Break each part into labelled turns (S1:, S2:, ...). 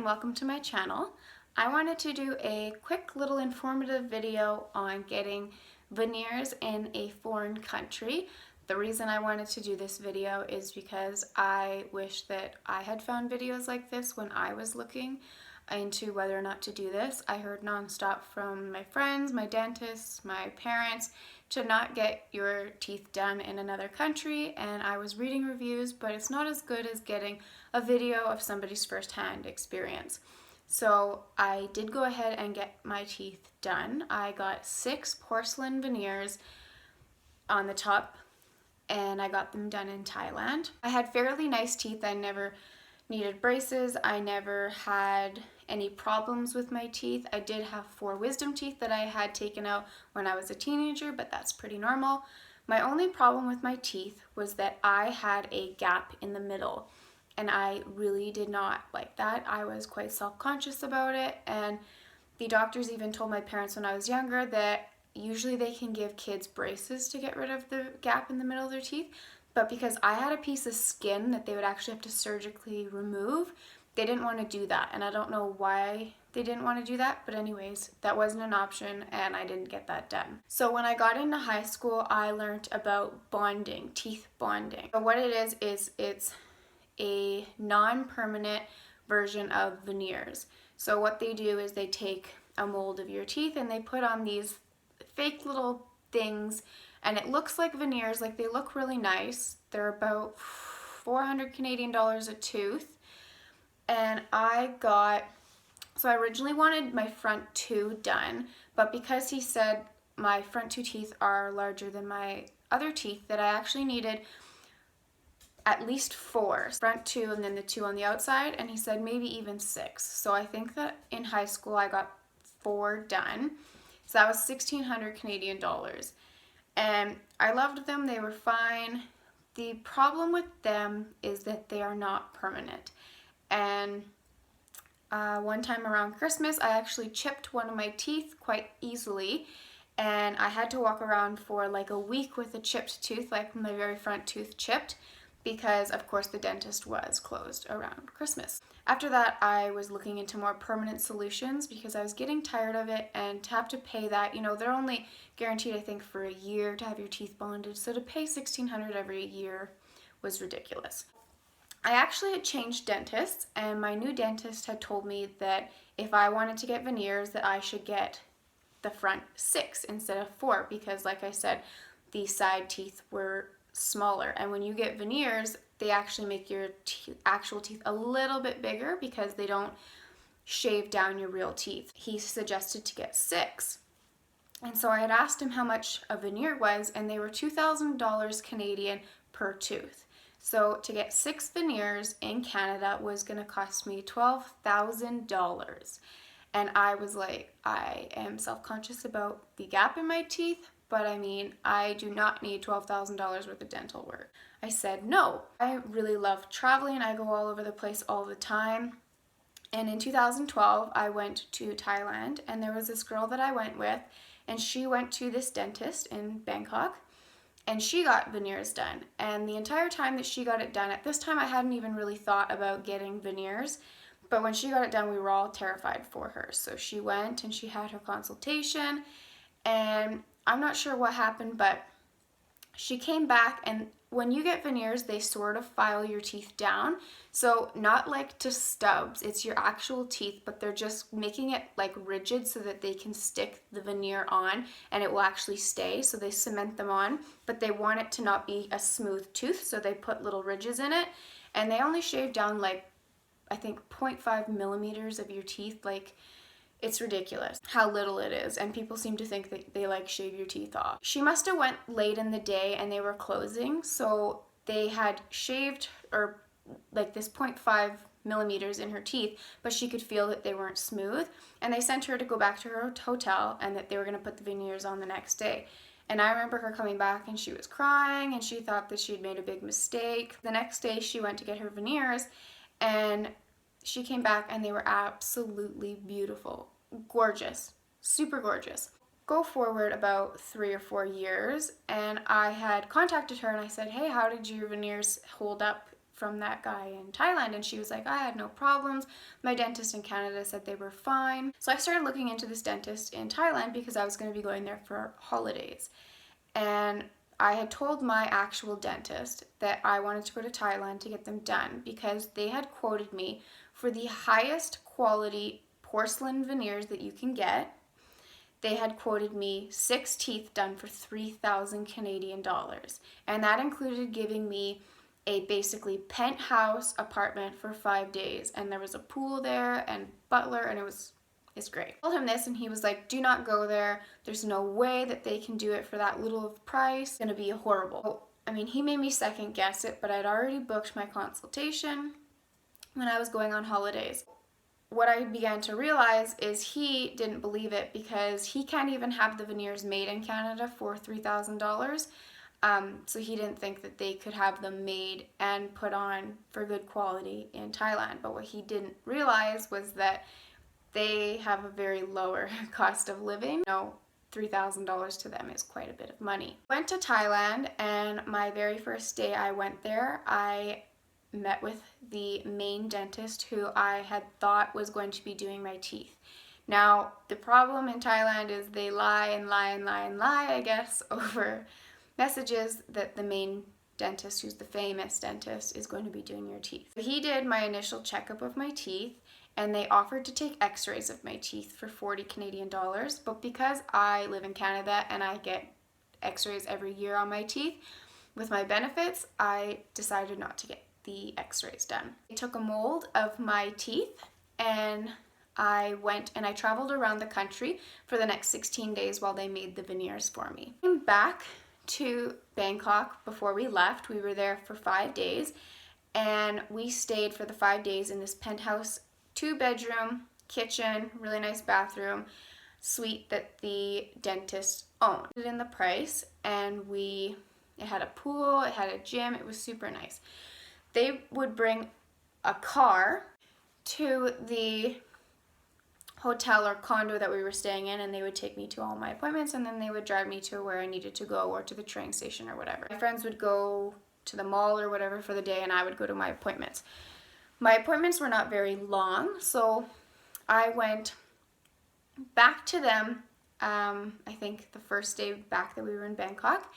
S1: welcome to my channel. I wanted to do a quick little informative video on getting veneers in a foreign country. The reason I wanted to do this video is because I wish that I had found videos like this when I was looking into whether or not to do this. I heard nonstop from my friends, my dentists, my parents to not get your teeth done in another country, and I was reading reviews, but it's not as good as getting a video of somebody's first-hand experience. So I did go ahead and get my teeth done. I got 6 porcelain veneers on the top, and I got them done in Thailand. I had fairly nice teeth. I never needed braces. I never had any problems with my teeth. I did have 4 wisdom teeth that I had taken out when I was a teenager, but that's pretty normal. My only problem with my teeth was that I had a gap in the middle, and I really did not like that. I was quite self-conscious about it, and the doctors even told my parents when I was younger that usually they can give kids braces to get rid of the gap in the middle of their teeth, but because I had a piece of skin that they would actually have to surgically remove, they didn't want to do that, and I don't know why they didn't want to do that, but anyways, that wasn't an option and I didn't get that done. So when I got into high school, I learned about bonding, teeth bonding. So what it is it's a non-permanent version of veneers. So what they do is they take a mold of your teeth and they put on these fake little things, and it looks like veneers. Like, they look really nice. They're about 400 Canadian dollars a tooth. And I originally wanted my front 2 done, but because he said my front 2 teeth are larger than my other teeth, that I actually needed at least 4, front 2 and then the 2 on the outside, and he said maybe even 6. So I think that in high school I got 4 done. So that was 1,600 Canadian dollars. And I loved them, they were fine. The problem with them is that they are not permanent. And one time around Christmas, I actually chipped one of my teeth quite easily, and I had to walk around for like a week with a chipped tooth, like my very front tooth chipped, because of course the dentist was closed around Christmas. After that, I was looking into more permanent solutions because I was getting tired of it, and to have to pay that, you know, they're only guaranteed I think for a year to have your teeth bonded, so to pay $1,600 every year was ridiculous. I actually had changed dentists, and my new dentist had told me that if I wanted to get veneers that I should get the front 6 instead of 4, because like I said, the side teeth were smaller, and when you get veneers they actually make your actual teeth a little bit bigger because they don't shave down your real teeth. He suggested to get 6, and so I had asked him how much a veneer was, and they were $2,000 Canadian per tooth. So to get 6 veneers in Canada was going to cost me $12,000. And I was like, I am self-conscious about the gap in my teeth, but I mean, I do not need $12,000 worth of dental work. I said no. I really love traveling. I go all over the place all the time. And in 2012, I went to Thailand, and there was this girl that I went with, and she went to this dentist in Bangkok, and she got veneers done. And the entire time that she got it done, at this time I hadn't even really thought about getting veneers, but when she got it done we were all terrified for her. So she went and she had her consultation, and I'm not sure what happened, but she came back, and when you get veneers they sort of file your teeth down, so not like to stubs, it's your actual teeth, but they're just making it like rigid so that they can stick the veneer on and it will actually stay. So they cement them on, but they want it to not be a smooth tooth, so they put little ridges in it, and they only shave down like I think 0.5 millimeters of your teeth. Like, it's ridiculous how little it is, and people seem to think that they like shave your teeth off. She must have went late in the day and they were closing, so they had shaved or like this 0.5 millimeters in her teeth, but she could feel that they weren't smooth, and they sent her to go back to her hotel and that they were going to put the veneers on the next day. And I remember her coming back and she was crying and she thought that she'd made a big mistake. The next day she went to get her veneers, and she came back and they were absolutely beautiful. Gorgeous. Super gorgeous. Go forward about 3 or 4 years, and I had contacted her and I said, hey, how did your veneers hold up from that guy in Thailand, and she was like, I had no problems. My dentist in Canada said they were fine. So I started looking into this dentist in Thailand because I was going to be going there for holidays. And I had told my actual dentist that I wanted to go to Thailand to get them done because they had quoted me for the highest quality porcelain veneers that you can get. They had quoted me 6 teeth done for 3,000 Canadian dollars. And that included giving me a basically penthouse apartment for 5 days. And there was a pool there and butler, and it's great. I told him this and he was like, do not go there. There's no way that they can do it for that little of price. It's gonna be horrible. I mean, he made me second guess it, but I'd already booked my consultation when I was going on holidays. What I began to realize is he didn't believe it because he can't even have the veneers made in Canada for $3,000. So he didn't think that they could have them made and put on for good quality in Thailand. But what he didn't realize was that they have a very lower cost of living. $3,000 to them is quite a bit of money. Went to Thailand, and my very first day I went there, I met with the main dentist who I had thought was going to be doing my teeth. Now, the problem in Thailand is they lie and lie and lie and lie, I guess, over messages that the main dentist, who's the famous dentist, is going to be doing your teeth. He did my initial checkup of my teeth, and they offered to take x-rays of my teeth for 40 Canadian dollars, but because I live in Canada and I get x-rays every year on my teeth, with my benefits, I decided not to get the x-rays done. I took a mold of my teeth and I went and I traveled around the country for the next 16 days while they made the veneers for me. Came back to Bangkok before we left. We were there for 5 days and we stayed for the 5 days in this penthouse 2-bedroom, kitchen, really nice bathroom, suite that the dentist owned. In the price, and it had a pool, it had a gym, it was super nice. They would bring a car to the hotel or condo that we were staying in, and they would take me to all my appointments, and then they would drive me to where I needed to go or to the train station or whatever. My friends would go to the mall or whatever for the day, and I would go to my appointments. My appointments were not very long, so I went back to them, I think the first day back that we were in Bangkok,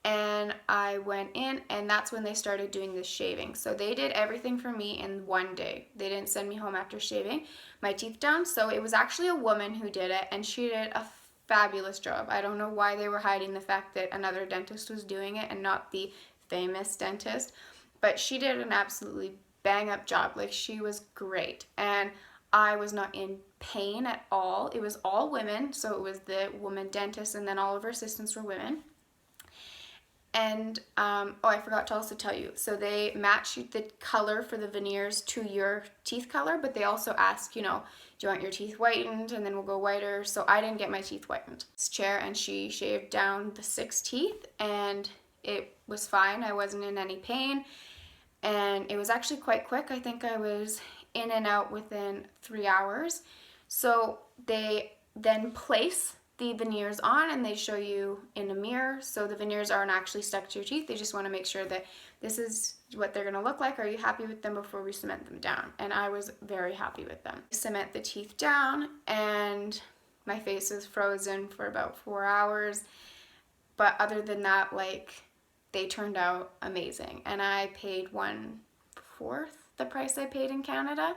S1: and I went in, and that's when they started doing the shaving. So they did everything for me in one day. They didn't send me home after shaving my teeth down. So it was actually a woman who did it, and she did a fabulous job. I don't know why they were hiding the fact that another dentist was doing it and not the famous dentist, but she did an absolutely bang up job. Like, she was great, and I was not in pain at all. It was all women, so it was the woman dentist, and then all of her assistants were women. And, I forgot to also tell you, so they match the color for the veneers to your teeth color, but they also ask, do you want your teeth whitened, and then we'll go whiter. So I didn't get my teeth whitened. This chair, and she shaved down the 6 teeth, and it was fine. I wasn't in any pain, and it was actually quite quick. I think I was in and out within 3 hours. So they then place the veneers on, and they show you in a mirror. So the veneers aren't actually stuck to your teeth. They just want to make sure that this is what they're going to look like. Are you happy with them before we cement them down? And I was very happy with them. Cement the teeth down, and my face was frozen for about 4 hours. But other than that, they turned out amazing. And I paid 1/4 the price I paid in Canada.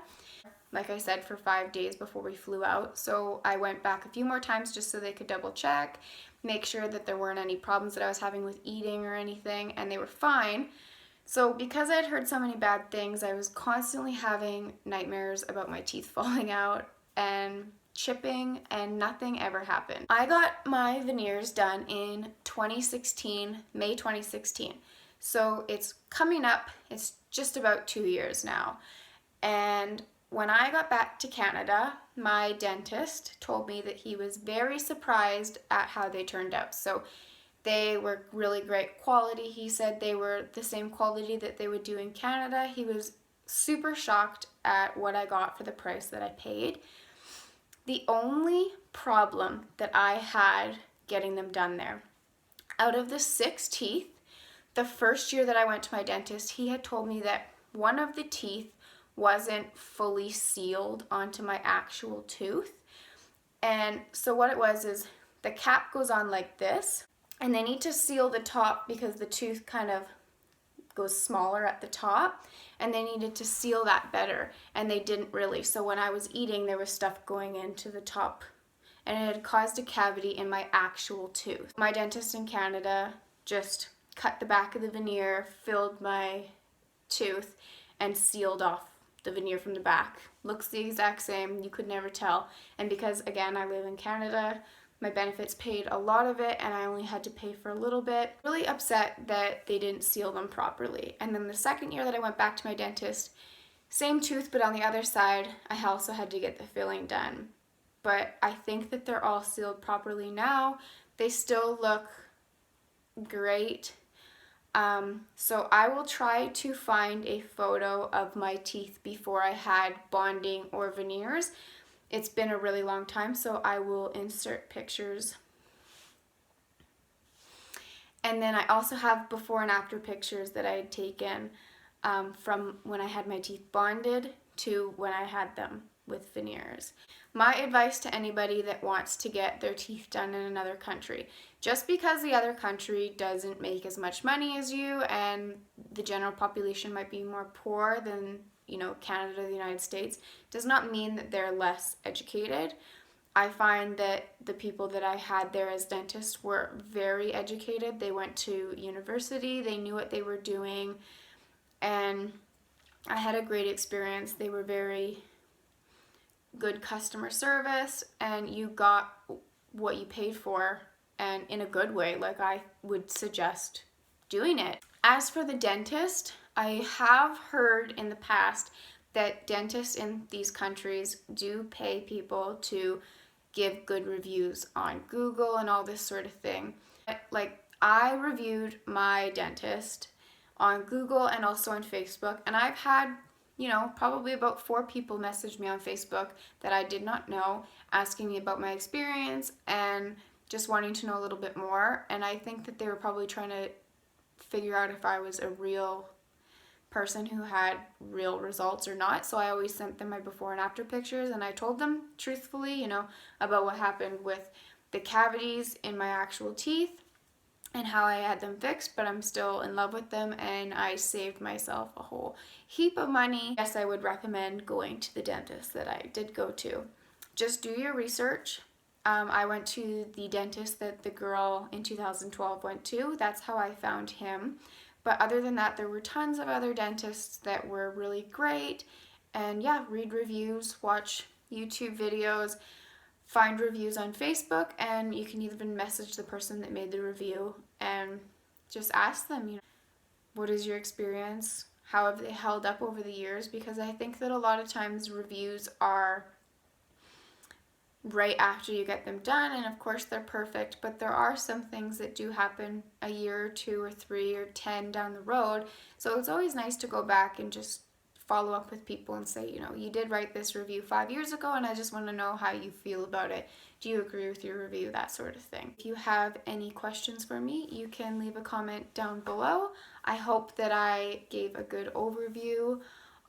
S1: Like I said, for 5 days before we flew out. So I went back a few more times just so they could double check, make sure that there weren't any problems that I was having with eating or anything, and they were fine. So because I had heard so many bad things, I was constantly having nightmares about my teeth falling out and chipping, and nothing ever happened. I got my veneers done in May 2016. So it's coming up, it's just about 2 years now. And when I got back to Canada, my dentist told me that he was very surprised at how they turned out. So they were really great quality. He said they were the same quality that they would do in Canada. He was super shocked at what I got for the price that I paid. The only problem that I had getting them done there, out of the 6 teeth, the first year that I went to my dentist, he had told me that one of the teeth wasn't fully sealed onto my actual tooth. And so what it was is the cap goes on like this, and they need to seal the top because the tooth kind of goes smaller at the top, and they needed to seal that better, and they didn't really. So when I was eating, there was stuff going into the top, and it had caused a cavity in my actual tooth. My dentist in Canada just cut the back of the veneer, filled my tooth, and sealed off the veneer from the back. Looks the exact same, you could never tell. And because, again, I live in Canada, my benefits paid a lot of it, and I only had to pay for a little bit. Really upset that they didn't seal them properly. And then the second year that I went back to my dentist, same tooth, but on the other side, I also had to get the filling done. But I think that they're all sealed properly now. They still look great. So I will try to find a photo of my teeth before I had bonding or veneers. It's been a really long time, so I will insert pictures. And then I also have before and after pictures that I had taken from when I had my teeth bonded to when I had them with veneers. My advice to anybody that wants to get their teeth done in another country, just because the other country doesn't make as much money as you and the general population might be more poor than, you know, Canada or the United States, does not mean that they're less educated. I find that the people that I had there as dentists were very educated. They went to university, they knew what they were doing, and I had a great experience. They were very good customer service, and you got what you paid for, and in a good way. Like, I would suggest doing it. As for the dentist, I have heard in the past that dentists in these countries do pay people to give good reviews on Google and all this sort of thing. Like, I reviewed my dentist on Google and also on Facebook, and I've had, you know, probably about 4 people message me on Facebook that I did not know, asking me about my experience and just wanting to know a little bit more. And I think that they were probably trying to figure out if I was a real person who had real results or not. So I always sent them my before and after pictures, and I told them truthfully, you know, about what happened with the cavities in my actual teeth and how I had them fixed, but I'm still in love with them, and I saved myself a whole heap of money. Yes, I would recommend going to the dentist that I did go to. Just do your research. I went to the dentist that the girl in 2012 went to. That's how I found him. But other than that, there were tons of other dentists that were really great. And yeah, read reviews, watch YouTube videos, find reviews on Facebook, and you can even message the person that made the review and just ask them, you know, what is your experience? How have they held up over the years? Because I think that a lot of times reviews are right after you get them done, and of course they're perfect, but there are some things that do happen a year or 2 or 3 or 10 down the road. So it's always nice to go back and just follow up with people and say, you know, you did write this review 5 years ago, and I just want to know how you feel about it. Do you agree with your review? That sort of thing. If you have any questions for me, you can leave a comment down below. I hope that I gave a good overview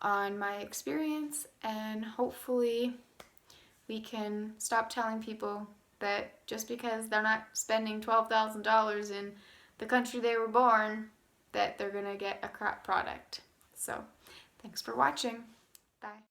S1: on my experience, and hopefully we can stop telling people that just because they're not spending $12,000 in the country they were born, that they're gonna get a crap product. So, thanks for watching. Bye.